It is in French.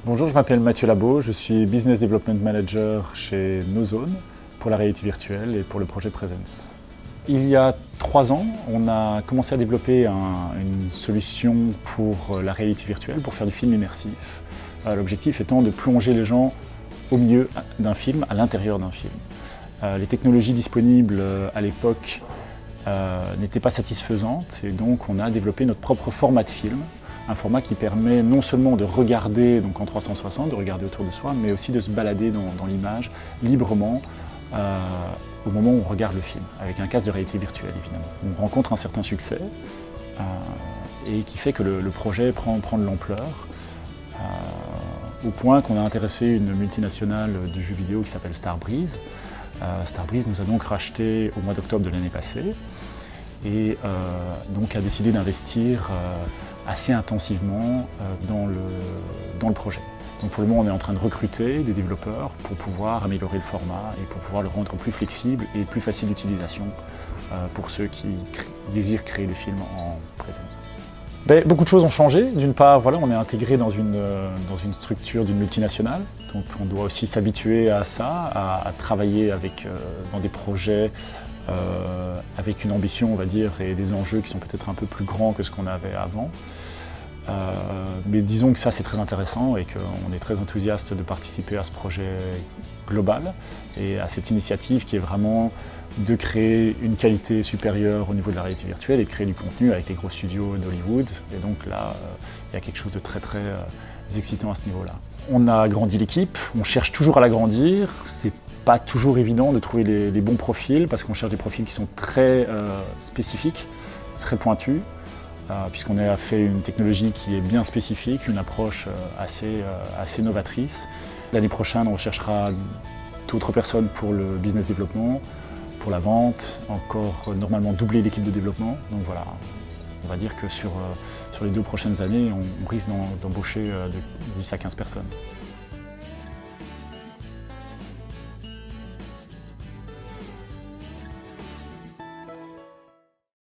Bonjour, je m'appelle Mathieu Labo, je suis Business Development Manager chez Nozone pour la réalité virtuelle et pour le projet Presence. Il y a 3 ans, on a commencé à développer une solution pour la réalité virtuelle, pour faire du film immersif. L'objectif étant de plonger les gens au milieu d'un film, à l'intérieur d'un film. Les technologies disponibles à l'époque n'étaient pas satisfaisantes et donc on a développé notre propre format de film. Un format qui permet non seulement de regarder donc en 360, de regarder autour de soi, mais aussi de se balader dans l'image librement au moment où on regarde le film, avec un casque de réalité virtuelle évidemment. On rencontre un certain succès et qui fait que le projet prend de l'ampleur, au point qu'on a intéressé une multinationale du jeu vidéo qui s'appelle Starbreeze. Starbreeze nous a donc racheté au mois d'octobre de l'année passée et donc a décidé d'investir assez intensivement dans le projet. Donc pour le moment, on est en train de recruter des développeurs pour pouvoir améliorer le format et pour pouvoir le rendre plus flexible et plus facile d'utilisation pour ceux qui désirent créer des films en présence. Beaucoup de choses ont changé. D'une part, voilà, on est intégré dans une structure d'une multinationale, donc on doit aussi s'habituer à ça, à travailler dans des projets avec une ambition, on va dire, et des enjeux qui sont peut-être un peu plus grands que ce qu'on avait avant. Mais disons que ça, c'est très intéressant et qu'on est très enthousiaste de participer à ce projet global et à cette initiative qui est vraiment de créer une qualité supérieure au niveau de la réalité virtuelle et de créer du contenu avec les gros studios d'Hollywood. Et donc là, il y a quelque chose de très excitant à ce niveau-là. On a agrandi l'équipe, on cherche toujours à l'agrandir. C'est pas toujours évident de trouver les bons profils parce qu'on cherche des profils qui sont très spécifiques, très pointus, puisqu'on a fait une technologie qui est bien spécifique, une approche assez novatrice. L'année prochaine, on recherchera d'autres personnes pour le business développement, pour la vente, encore normalement doubler l'équipe de développement. Donc voilà, on va dire que sur les 2 prochaines années, on risque d'embaucher de 10 à 15 personnes.